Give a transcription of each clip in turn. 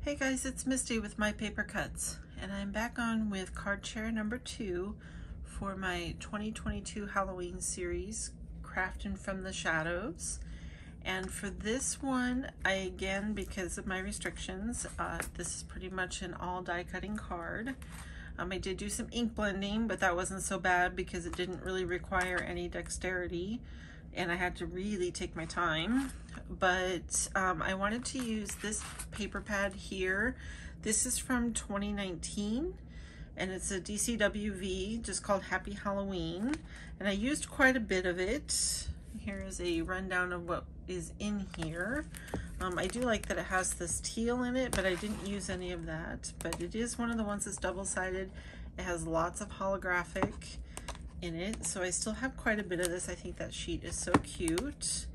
Hey guys, it's Misty with My Paper Cuts, and I'm back on with card share number 2 for my 2022 Halloween series, Craftin from the Shadows. And for this one, again, because of my restrictions, this is pretty much an all die cutting card. I did do some ink blending, but that wasn't so bad because it didn't really require any dexterity and I had to really take my time. But I wanted to use this paper pad here. This is from 2019 and it's a DCWV just called Happy Halloween, and I used quite a bit of it. Here is a rundown of what is in here. I do like that it has this teal in it, but I didn't use any of that. But it is one of the ones that's double-sided. It has lots of holographic in it, so I still have quite a bit of this. I think that sheet is so cute.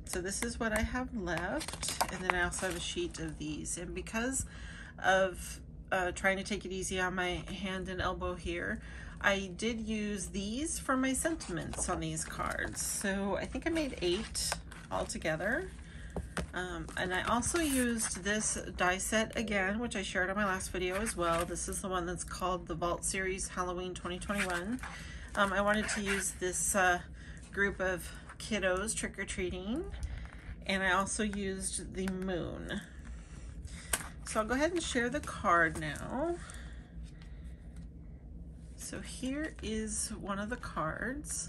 So this is what I have left, and then I also have a sheet of these. And because of trying to take it easy on my hand and elbow here, I did use these for my sentiments on these cards. So I think I made 8 altogether. And I also used this die set again, which I shared on my last video as well. This is the one that's called the Vault Series Halloween 2021. I wanted to use this group of kiddos trick-or-treating, and I also used the moon. So I'll go ahead and share the card now. So here is one of the cards.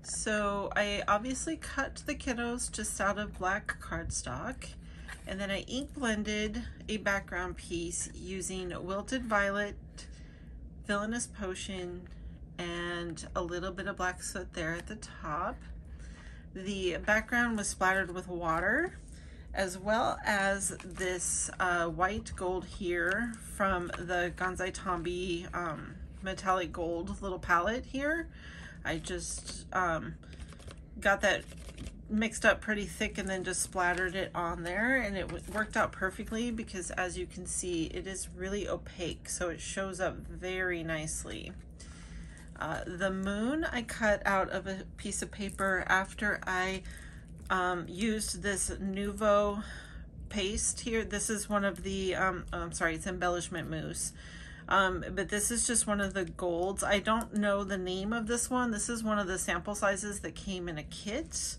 So I obviously cut the kiddos just out of black cardstock, and then I ink blended a background piece using Wilted Violet, Villainous Potion, and a little bit of black soot there at the top. The background was splattered with water, as well as this white gold here from the Gonzai Tombi metallic gold little palette here. I just got that mixed up pretty thick and then just splattered it on there, and it worked out perfectly because, as you can see, it is really opaque, so it shows up very nicely. The moon I cut out of a piece of paper after I used this Nuvo paste here. This is one of the, I'm sorry, it's embellishment mousse. But this is just one of the golds. I don't know the name of this one. This is one of the sample sizes that came in a kit.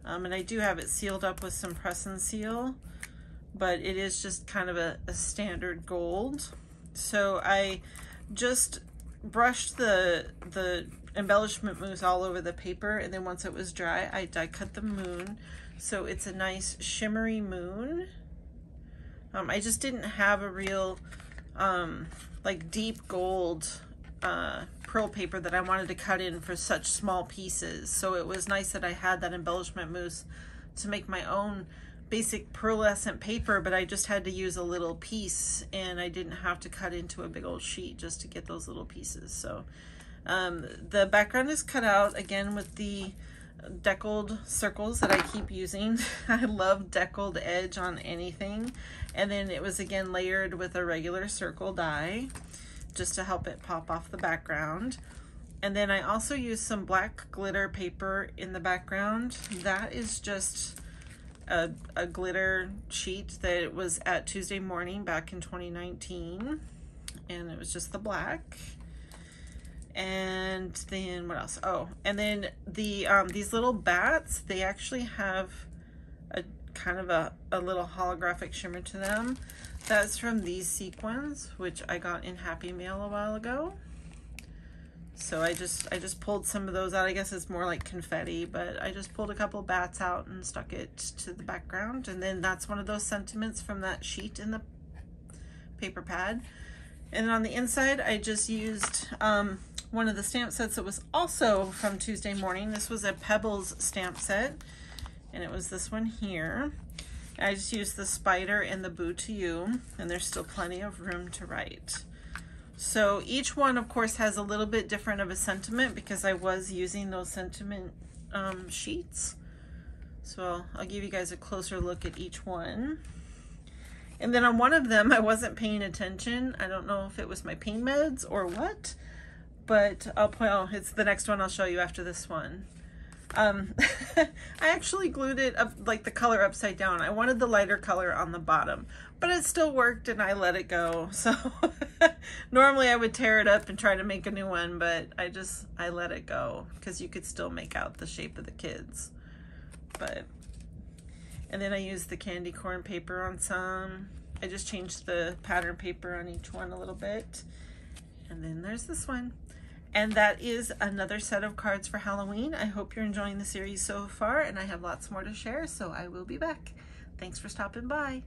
And I do have it sealed up with some press and seal, but it is just kind of a standard gold. So I just brushed the embellishment mousse all over the paper, and then once it was dry, I die cut the moon. So it's a nice shimmery moon. I just didn't have a real like deep gold pearl paper that I wanted to cut in for such small pieces. So it was nice that I had that embellishment mousse to make my own basic pearlescent paper, but I just had to use a little piece, and I didn't have to cut into a big old sheet just to get those little pieces. So the background is cut out again with the deckled circles that I keep using. I love deckled edge on anything. And then it was again layered with a regular circle die just to help it pop off the background. And then I also used some black glitter paper in the background. That is just a glitter sheet that it was at Tuesday Morning back in 2019, and it was just the black. And then what else? Oh, and then the these little bats, they actually have a kind of a little holographic shimmer to them. That's from these sequins, which I got in Happy Mail a while ago. So I just pulled some of those out. I guess it's more like confetti, but I just pulled a couple of bats out and stuck it to the background. And then that's one of those sentiments from that sheet in the paper pad. And then on the inside, I just used one of the stamp sets that was also from Tuesday Morning. This was a Pebbles stamp set, and it was this one here. I just used the spider and the Boo to You, and there's still plenty of room to write. So each one, of course, has a little bit different of a sentiment because I was using those sentiment sheets. So I'll give you guys a closer look at each one. And then on one of them, I wasn't paying attention. I don't know if it was my pain meds or what, but it's the next one I'll show you after this one. I actually glued it up, like the color upside down. I wanted the lighter color on the bottom, but it still worked and I let it go. So normally I would tear it up and try to make a new one, but I let it go because you could still make out the shape of the kids. And then I used the candy corn paper on some. I just changed the pattern paper on each one a little bit. And then there's this one. And that is another set of cards for Halloween. I hope you're enjoying the series so far, and I have lots more to share, so I will be back. Thanks for stopping by.